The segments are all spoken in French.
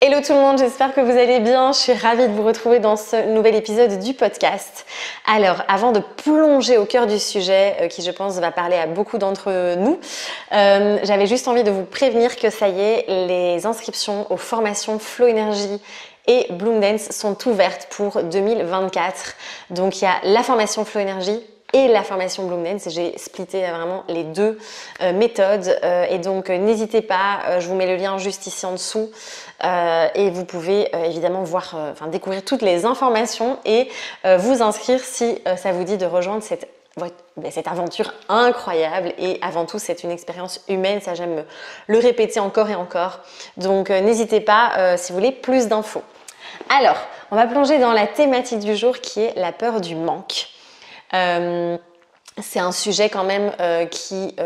Hello tout le monde, j'espère que vous allez bien. Je suis ravie de vous retrouver dans ce nouvel épisode du podcast. Alors, avant de plonger au cœur du sujet, qui je pense va parler à beaucoup d'entre nous, j'avais juste envie de vous prévenir que ça y est, les inscriptions aux formations Flow Energy et Bloom Dance sont ouvertes pour 2024. Donc, il y a la formation Flow Energy et la formation Bloom Dance. J'ai splitté vraiment les deux méthodes et donc n'hésitez pas, je vous mets le lien juste ici en dessous et vous pouvez évidemment voir, découvrir toutes les informations et vous inscrire si ça vous dit de rejoindre cette aventure incroyable. Et avant tout, c'est une expérience humaine, ça j'aime le répéter encore et encore. Donc n'hésitez pas si vous voulez plus d'infos. Alors, on va plonger dans la thématique du jour qui est la peur du manque. C'est un sujet quand même qui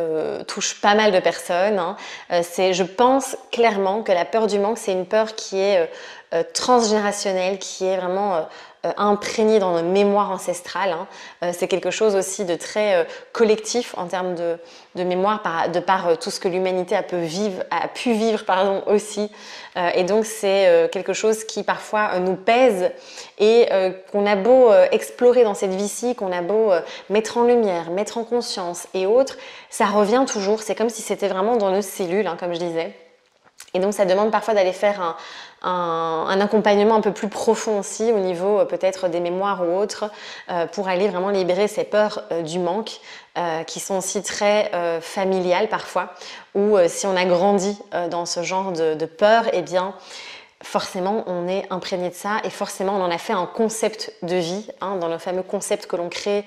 touche pas mal de personnes. Hein. Je pense clairement que la peur du manque, c'est une peur qui est transgénérationnelle, qui est vraiment imprégnée dans nos mémoires ancestrales. Hein. C'est quelque chose aussi de très collectif en termes de mémoire, de par tout ce que l'humanité a pu vivre aussi. Et donc c'est quelque chose qui parfois nous pèse et qu'on a beau explorer dans cette vie-ci, qu'on a beau mettre en lumière, mettre en conscience et autres, ça revient toujours. C'est comme si c'était vraiment dans nos cellules, hein, comme je disais. Et donc ça demande parfois d'aller faire un accompagnement un peu plus profond aussi au niveau peut-être des mémoires ou autres pour aller vraiment libérer ces peurs du manque qui sont aussi très familiales parfois, ou si on a grandi dans ce genre de peur, eh bien forcément on est imprégné de ça et forcément on en a fait un concept de vie, hein, dans le fameux concept que l'on crée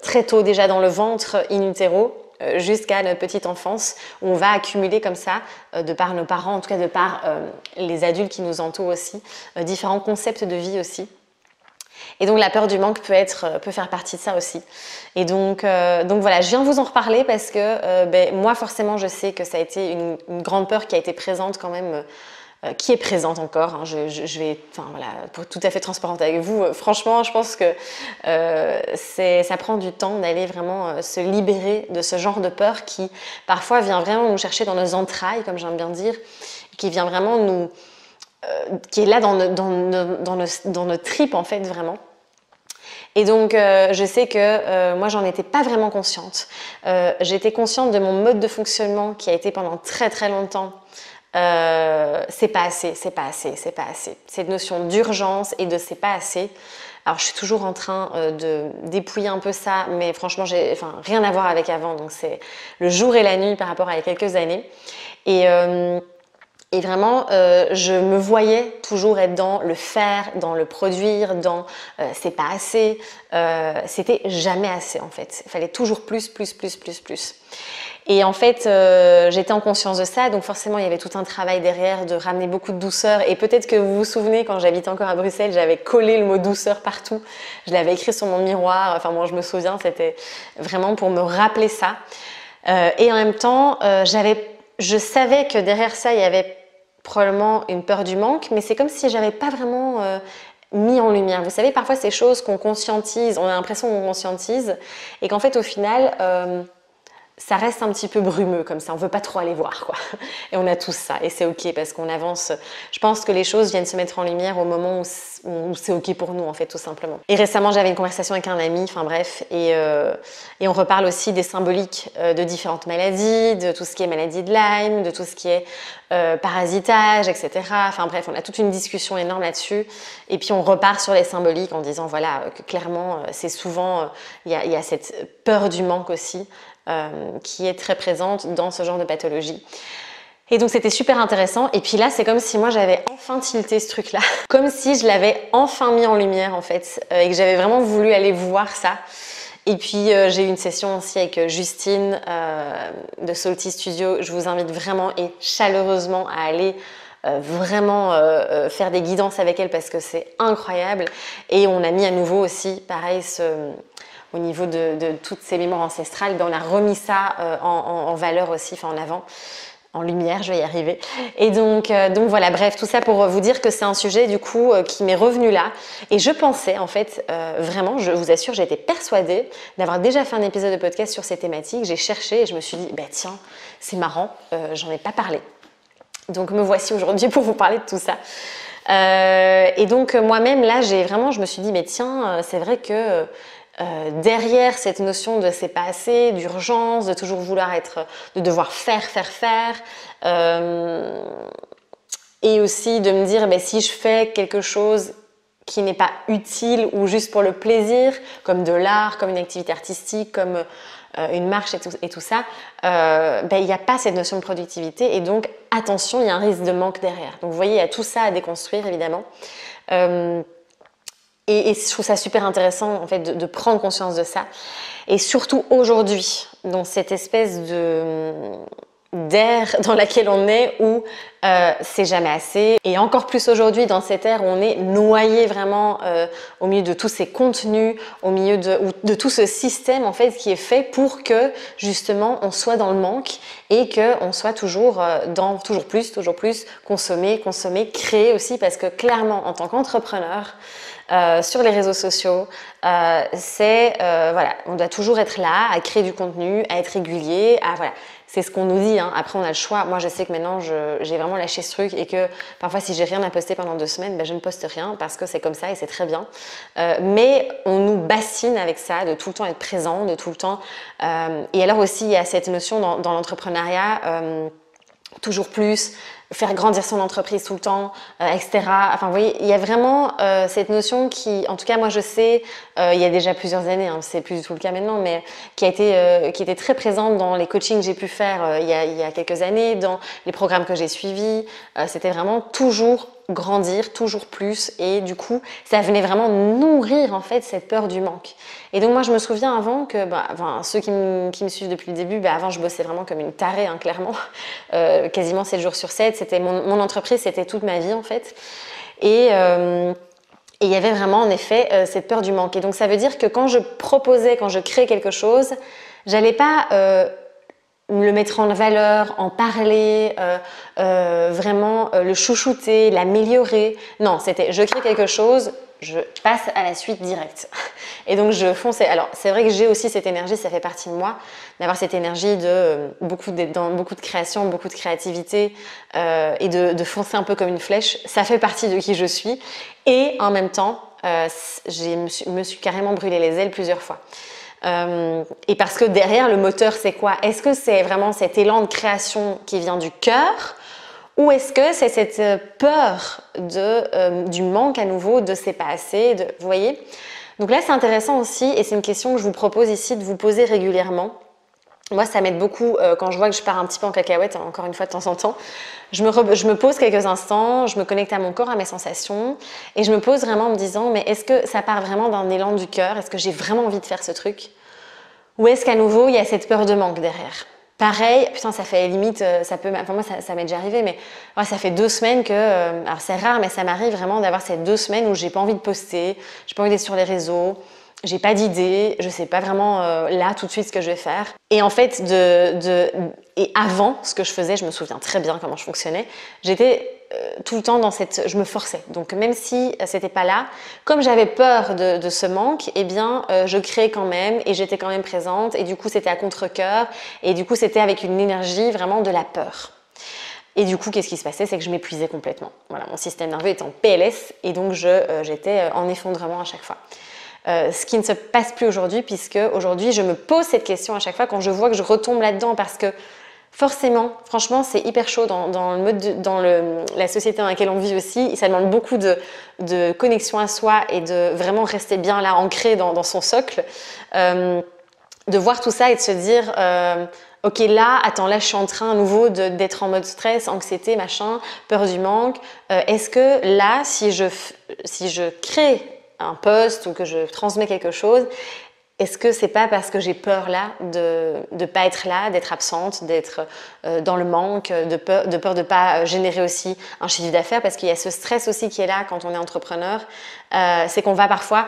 très tôt déjà dans le ventre in utero, jusqu'à notre petite enfance, où on va accumuler comme ça, de par nos parents, en tout cas de par les adultes qui nous entourent aussi, différents concepts de vie aussi. Et donc la peur du manque peut faire partie de ça aussi. Et donc voilà, je viens vous en reparler parce que moi forcément je sais que ça a été une grande peur qui a été présente quand même, qui est présente encore. Hein. Je vais, pour être tout à fait transparente avec vous, franchement, je pense que ça prend du temps d'aller vraiment se libérer de ce genre de peur qui parfois vient vraiment nous chercher dans nos entrailles, comme j'aime bien dire, qui vient vraiment qui est là dans nos tripes en fait vraiment. Et donc je sais que moi j'en étais pas vraiment consciente. J'étais consciente de mon mode de fonctionnement qui a été pendant très très longtemps. C'est pas assez. Cette notion d'urgence et de c'est pas assez. Alors je suis toujours en train de dépouiller un peu ça, mais franchement rien à voir avec avant. Donc c'est le jour et la nuit par rapport à il y a quelques années. Et vraiment, je me voyais toujours être dans le faire, dans le produire, dans c'est pas assez. C'était jamais assez en fait. Il fallait toujours plus. Et en fait, j'étais en conscience de ça, donc forcément il y avait tout un travail derrière de ramener beaucoup de douceur. Et peut-être que vous vous souvenez, quand j'habitais encore à Bruxelles, j'avais collé le mot douceur partout. Je l'avais écrit sur mon miroir. Enfin bon, je me souviens, c'était vraiment pour me rappeler ça. Et en même temps, je savais que derrière ça, il y avait probablement une peur du manque, mais c'est comme si j'avais pas vraiment mis en lumière. Vous savez, parfois ces choses qu'on conscientise, on a l'impression qu'on conscientise, et qu'en fait au final, ça reste un petit peu brumeux comme ça, on veut pas trop aller voir quoi. Et on a tous ça, et c'est ok parce qu'on avance. Je pense que les choses viennent se mettre en lumière au moment où c'est ok pour nous en fait, tout simplement. Et récemment j'avais une conversation avec un ami, et on reparle aussi des symboliques de différentes maladies, de tout ce qui est maladie de Lyme, de tout ce qui est parasitage, etc. Enfin bref, on a toute une discussion énorme là-dessus. Et puis on repart sur les symboliques en disant voilà que clairement c'est souvent il y a cette peur du manque aussi. Qui est très présente dans ce genre de pathologie. Et donc c'était super intéressant. Et puis là, c'est comme si moi j'avais enfin tilté ce truc-là, comme si je l'avais enfin mis en lumière en fait, et que j'avais vraiment voulu aller voir ça. Et puis j'ai eu une session aussi avec Justine de Salty Studio. Je vous invite vraiment et chaleureusement à aller vraiment faire des guidances avec elle parce que c'est incroyable. Et on a mis à nouveau aussi, pareil, au niveau de toutes ces mémoires ancestrales, on a remis ça en valeur aussi, en avant, en lumière, je vais y arriver. Et donc voilà, bref, tout ça pour vous dire que c'est un sujet du coup qui m'est revenu là. Et je pensais en fait, vraiment, je vous assure, j'étais persuadée d'avoir déjà fait un épisode de podcast sur ces thématiques. J'ai cherché et je me suis dit, tiens, c'est marrant, j'en ai pas parlé. Donc me voici aujourd'hui pour vous parler de tout ça. Et donc moi-même là, je me suis dit mais tiens, c'est vrai que derrière cette notion de c'est pas assez, d'urgence, de toujours vouloir de devoir faire, et aussi de me dire si je fais quelque chose qui n'est pas utile ou juste pour le plaisir, comme de l'art, comme une activité artistique, comme une marche et tout ça, il n'y a pas cette notion de productivité et donc attention, il y a un risque de manque derrière. Donc vous voyez, il y a tout ça à déconstruire évidemment. Et je trouve ça super intéressant en fait de prendre conscience de ça. Et surtout aujourd'hui, dans cette espèce d'ère dans laquelle on est où c'est jamais assez. Et encore plus aujourd'hui dans cette ère où on est noyé vraiment au milieu de tous ces contenus, au milieu de tout ce système en fait qui est fait pour que justement on soit dans le manque et qu'on soit toujours dans toujours plus, consommer, créer aussi parce que clairement en tant qu'entrepreneur, sur les réseaux sociaux, voilà, on doit toujours être là, à créer du contenu, à être régulier, voilà. C'est ce qu'on nous dit, hein. Après on a le choix. Moi je sais que maintenant j'ai vraiment lâché ce truc et que parfois si j'ai rien à poster pendant 2 semaines, je ne poste rien parce que c'est comme ça et c'est très bien. Mais on nous bassine avec ça, de tout le temps être présent, de tout le temps. Et alors aussi il y a cette notion dans l'entrepreneuriat, toujours plus, faire grandir son entreprise tout le temps, etc. Enfin, vous voyez, il y a vraiment cette notion qui, en tout cas, moi je sais, il y a déjà plusieurs années, hein, c'est plus du tout le cas maintenant, mais qui était très présente dans les coachings que j'ai pu faire il y a quelques années, dans les programmes que j'ai suivis. C'était vraiment toujours grandir, toujours plus, et du coup, ça venait vraiment nourrir en fait cette peur du manque. Et donc moi, je me souviens avant que, ceux qui me suivent depuis le début, avant je bossais vraiment comme une tarée, hein, clairement, quasiment 7 jours sur 7. C'était mon entreprise, c'était toute ma vie en fait. Et il y avait vraiment en effet cette peur du manque. Et donc ça veut dire que quand je créais quelque chose, j'allais pas le mettre en valeur, en parler, vraiment le chouchouter, l'améliorer. Non, c'était je crée quelque chose, je passe à la suite directe. Et donc je fonçais. Alors c'est vrai que j'ai aussi cette énergie, ça fait partie de moi, d'avoir cette énergie dans beaucoup de création, beaucoup de créativité et de foncer un peu comme une flèche. Ça fait partie de qui je suis. Et en même temps, je me suis carrément brûlé les ailes plusieurs fois. Et parce que derrière le moteur c'est quoi? Est-ce que c'est vraiment cet élan de création qui vient du cœur ou est-ce que c'est cette peur du manque à nouveau, de c'est pas assez, vous voyez? Donc là c'est intéressant aussi et c'est une question que je vous propose ici de vous poser régulièrement. Moi ça m'aide beaucoup quand je vois que je pars un petit peu en cacahuète, encore une fois de temps en temps. Je me pose quelques instants, je me connecte à mon corps, à mes sensations et je me pose vraiment en me disant mais est-ce que ça part vraiment d'un élan du cœur? Est-ce que j'ai vraiment envie de faire ce truc? Ou est-ce qu'à nouveau il y a cette peur de manque derrière? Pareil, putain ça fait limite, moi ça m'est déjà arrivé mais ouais, ça fait 2 semaines que, alors c'est rare mais ça m'arrive vraiment d'avoir ces 2 semaines où j'ai pas envie de poster, j'ai pas envie d'être sur les réseaux, j'ai pas d'idée, je sais pas vraiment là tout de suite ce que je vais faire. Et en fait, et avant, ce que je faisais, je me souviens très bien comment je fonctionnais, j'étais tout le temps je me forçais. Donc même si c'était pas là, comme j'avais peur de ce manque, eh bien je créais quand même et j'étais quand même présente et du coup c'était à contre-cœur et du coup c'était avec une énergie vraiment de la peur. Et du coup, qu'est-ce qui se passait? C'est que je m'épuisais complètement. Voilà, mon système nerveux était en PLS et donc j'étais en effondrement à chaque fois. Ce qui ne se passe plus aujourd'hui puisque aujourd'hui je me pose cette question à chaque fois quand je vois que je retombe là-dedans parce que forcément, franchement c'est hyper chaud dans la société dans laquelle on vit aussi, ça demande beaucoup de connexion à soi et de vraiment rester bien là ancré dans son socle, de voir tout ça et de se dire ok là je suis en train à nouveau d'être en mode stress, anxiété, machin, peur du manque, est-ce que là si je crée un post ou que je transmets quelque chose, est-ce que c'est pas parce que j'ai peur là de pas être là, d'être absente, d'être dans le manque, de peur de pas générer aussi un chiffre d'affaires parce qu'il y a ce stress aussi qui est là quand on est entrepreneur, c'est qu'on va parfois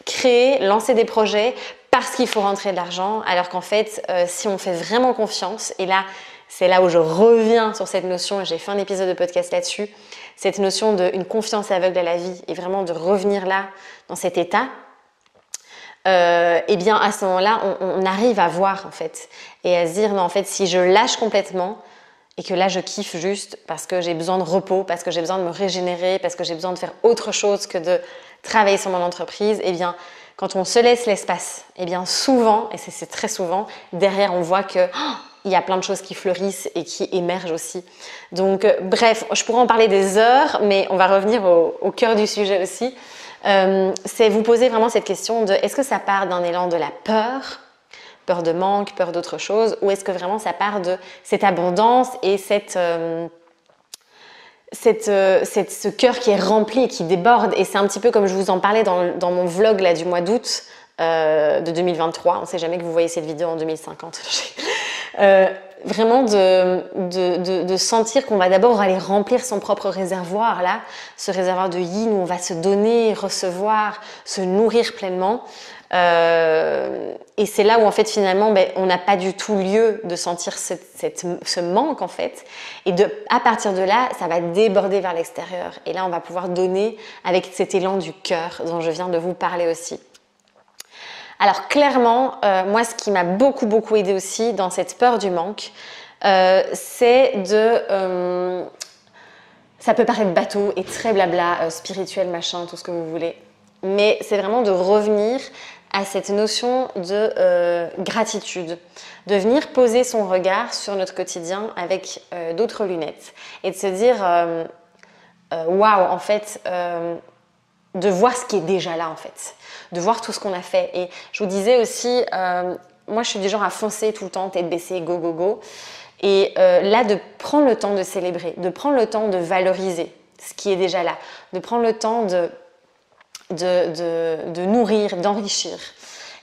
créer, lancer des projets parce qu'il faut rentrer de l'argent alors qu'en fait si on fait vraiment confiance et là c'est là où je reviens sur cette notion et j'ai fait un épisode de podcast là-dessus, cette notion d'une confiance aveugle à la vie et vraiment de revenir là dans cet état, et bien à ce moment-là on arrive à voir en fait et à se dire non en fait si je lâche complètement et que là je kiffe juste parce que j'ai besoin de repos, parce que j'ai besoin de me régénérer, parce que j'ai besoin de faire autre chose que de travailler sur mon entreprise, eh bien quand on se laisse l'espace, eh bien souvent, et c'est très souvent, derrière on voit que il y a plein de choses qui fleurissent et qui émergent aussi. Donc bref, je pourrais en parler des heures, mais on va revenir au cœur du sujet aussi. C'est vous poser vraiment cette question de est-ce que ça part d'un élan de la peur, peur de manque, peur d'autre chose, ou est-ce que vraiment ça part de cette abondance et ce cœur qui est rempli et qui déborde. Et c'est un petit peu comme je vous en parlais dans mon vlog là, du mois d'août de 2023. On ne sait jamais que vous voyez cette vidéo en 2050. Vraiment de sentir qu'on va d'abord aller remplir son propre réservoir là, ce réservoir de yin où on va se donner, recevoir, se nourrir pleinement. Et c'est là où en fait finalement on n'a pas du tout lieu de sentir ce manque en fait, et à partir de là ça va déborder vers l'extérieur, et là on va pouvoir donner avec cet élan du cœur dont je viens de vous parler aussi. Alors clairement, moi ce qui m'a beaucoup aidé aussi dans cette peur du manque, c'est ça peut paraître bateau et très blabla, spirituel, machin, tout ce que vous voulez, mais c'est vraiment de revenir à cette notion de gratitude, de venir poser son regard sur notre quotidien avec d'autres lunettes et de se dire waouh, en fait, de voir ce qui est déjà là en fait, de voir tout ce qu'on a fait. Et je vous disais aussi, moi je suis du genre à foncer tout le temps, tête baissée, go go go, et là de prendre le temps de célébrer, de prendre le temps de valoriser ce qui est déjà là, de prendre le temps de nourrir, d'enrichir.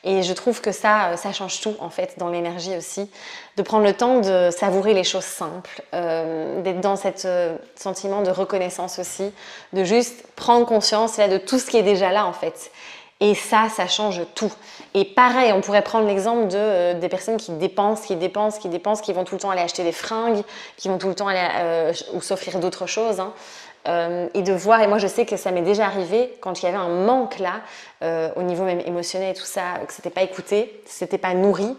Et je trouve que ça change tout en fait dans l'énergie aussi, de prendre le temps de savourer les choses simples, d'être dans cet sentiment de reconnaissance aussi, de juste prendre conscience là, de tout ce qui est déjà là en fait. Et ça change tout. Et pareil, on pourrait prendre l'exemple des personnes qui dépensent, qui vont tout le temps aller acheter des fringues, qui vont tout le temps aller ou s'offrir d'autres choses, hein. Et de voir, et moi je sais que ça m'est déjà arrivé quand il y avait un manque là, au niveau même émotionnel et tout ça, que c'était pas écouté, c'était pas nourri.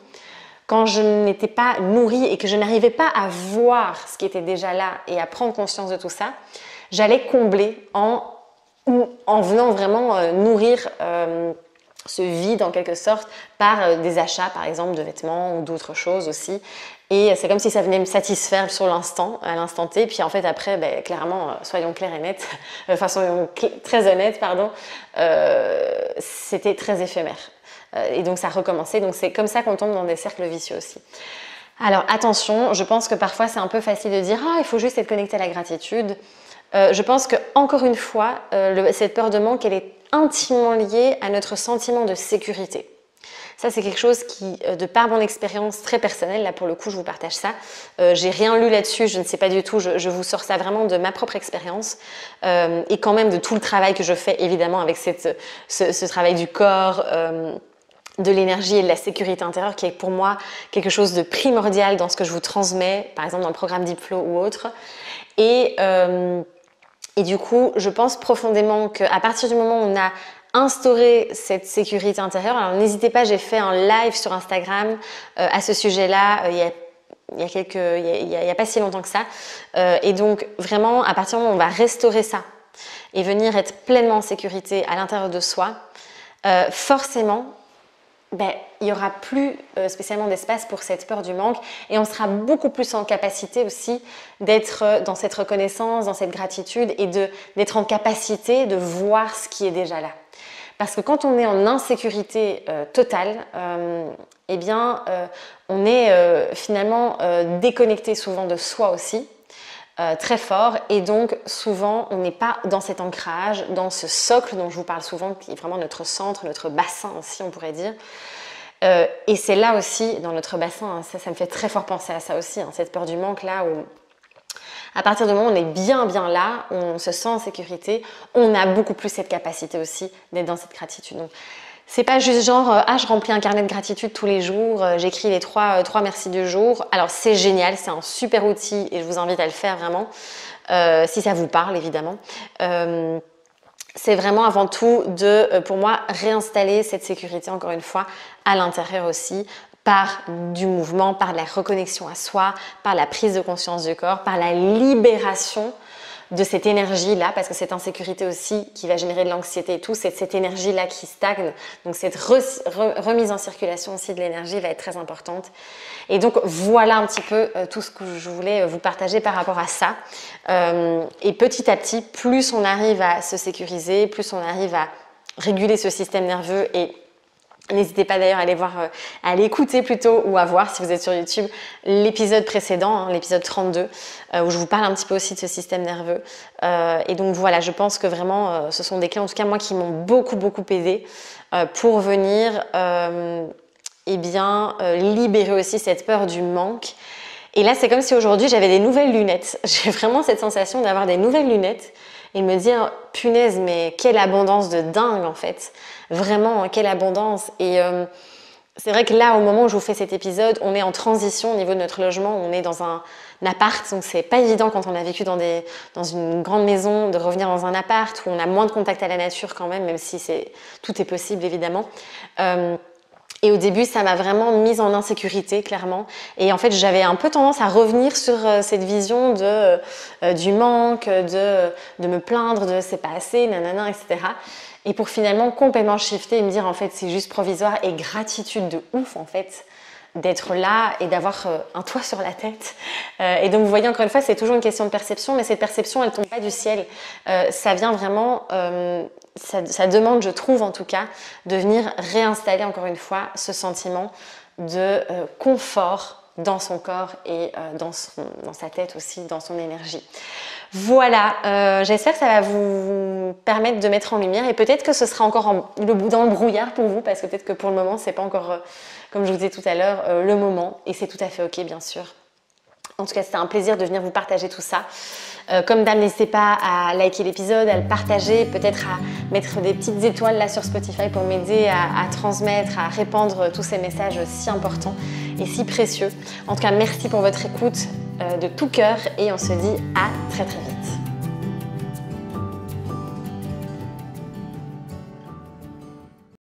Quand je n'étais pas nourrie et que je n'arrivais pas à voir ce qui était déjà là et à prendre conscience de tout ça, j'allais combler en venant vraiment nourrir ce vide en quelque sorte par des achats par exemple de vêtements ou d'autres choses aussi. Et c'est comme si ça venait me satisfaire sur l'instant, à l'instant T. Puis en fait après, clairement, soyons clairs et nets, enfin soyons très honnêtes, pardon, c'était très éphémère. Et donc ça recommençait. Donc c'est comme ça qu'on tombe dans des cercles vicieux aussi. Alors attention, je pense que parfois c'est un peu facile de dire « Ah, il faut juste être connecté à la gratitude ». Je pense que encore une fois, cette peur de manque, elle est intimement liée à notre sentiment de sécurité. Ça, c'est quelque chose qui, de par mon expérience très personnelle, là pour le coup, je vous partage ça. J'ai rien lu là-dessus, je ne sais pas du tout, je vous sors ça vraiment de ma propre expérience et quand même de tout le travail que je fais, évidemment, avec ce travail du corps, de l'énergie et de la sécurité intérieure qui est pour moi quelque chose de primordial dans ce que je vous transmets, par exemple dans le programme Deep Flow ou autre. Et du coup, je pense profondément qu'à partir du moment où on a instauré cette sécurité intérieure, alors n'hésitez pas, j'ai fait un live sur Instagram à ce sujet-là il y a pas si longtemps que ça. Et donc vraiment, à partir du moment où on va restaurer ça et venir être pleinement en sécurité à l'intérieur de soi, forcément, il n'y aura plus spécialement d'espace pour cette peur du manque et on sera beaucoup plus en capacité aussi d'être dans cette reconnaissance, dans cette gratitude et d'être en capacité de voir ce qui est déjà là. Parce que quand on est en insécurité totale, on est finalement déconnecté souvent de soi aussi, très fort, et donc souvent on n'est pas dans cet ancrage, dans ce socle dont je vous parle souvent, qui est vraiment notre centre, notre bassin aussi on pourrait dire. Et c'est là aussi, dans notre bassin, hein, ça me fait très fort penser à ça aussi, hein, cette peur du manque là où à partir du moment où on est bien là, on se sent en sécurité, on a beaucoup plus cette capacité aussi d'être dans cette gratitude. Donc, c'est pas juste genre je remplis un carnet de gratitude tous les jours, j'écris les trois merci du jour. Alors c'est génial, c'est un super outil et je vous invite à le faire vraiment, si ça vous parle évidemment. C'est vraiment avant tout pour moi, réinstaller cette sécurité encore une fois à l'intérieur aussi par du mouvement, par la reconnexion à soi, par la prise de conscience du corps, par la libération de cette énergie-là, parce que cette insécurité aussi qui va générer de l'anxiété et tout, c'est cette énergie-là qui stagne. Donc cette remise en circulation aussi de l'énergie va être très importante. Et donc voilà un petit peu tout ce que je voulais vous partager par rapport à ça. Et petit à petit, plus on arrive à se sécuriser, plus on arrive à réguler ce système nerveux et n'hésitez pas d'ailleurs à aller voir, à aller écouter plutôt ou à voir si vous êtes sur YouTube l'épisode précédent, hein, l'épisode 32, où je vous parle un petit peu aussi de ce système nerveux. Et donc voilà, je pense que vraiment ce sont des clés, en tout cas moi, qui m'ont beaucoup aidé pour venir libérer aussi cette peur du manque. Et là, c'est comme si aujourd'hui j'avais des nouvelles lunettes. J'ai vraiment cette sensation d'avoir des nouvelles lunettes et me dire punaise, mais quelle abondance de dingue en fait. Vraiment, quelle abondance. Et c'est vrai que là, au moment où je vous fais cet épisode, on est en transition au niveau de notre logement. On est dans un appart, donc c'est pas évident quand on a vécu dans une grande maison de revenir dans un appart où on a moins de contact à la nature quand même si tout est possible évidemment. Et au début, ça m'a vraiment mise en insécurité, clairement. Et en fait, j'avais un peu tendance à revenir sur cette vision du manque, de me plaindre, de c'est pas assez, nanana, etc. Et pour finalement complètement shifter et me dire en fait c'est juste provisoire et gratitude de ouf en fait d'être là et d'avoir un toit sur la tête. Et donc vous voyez encore une fois c'est toujours une question de perception, mais cette perception elle tombe pas du ciel. Ça vient vraiment, ça demande je trouve en tout cas de venir réinstaller encore une fois ce sentiment de confort dans son corps et dans sa tête aussi, dans son énergie. Voilà, j'espère que ça va vous permettre de mettre en lumière et peut-être que ce sera encore dans le brouillard pour vous parce que peut-être que pour le moment, c'est pas encore, comme je vous disais tout à l'heure, le moment et c'est tout à fait ok bien sûr. En tout cas, c'était un plaisir de venir vous partager tout ça. Comme d'hab, n'hésitez pas à liker l'épisode, à le partager, peut-être à mettre des petites étoiles là sur Spotify pour m'aider à transmettre, à répandre tous ces messages si importants et si précieux. En tout cas, merci pour votre écoute de tout cœur et on se dit à très vite.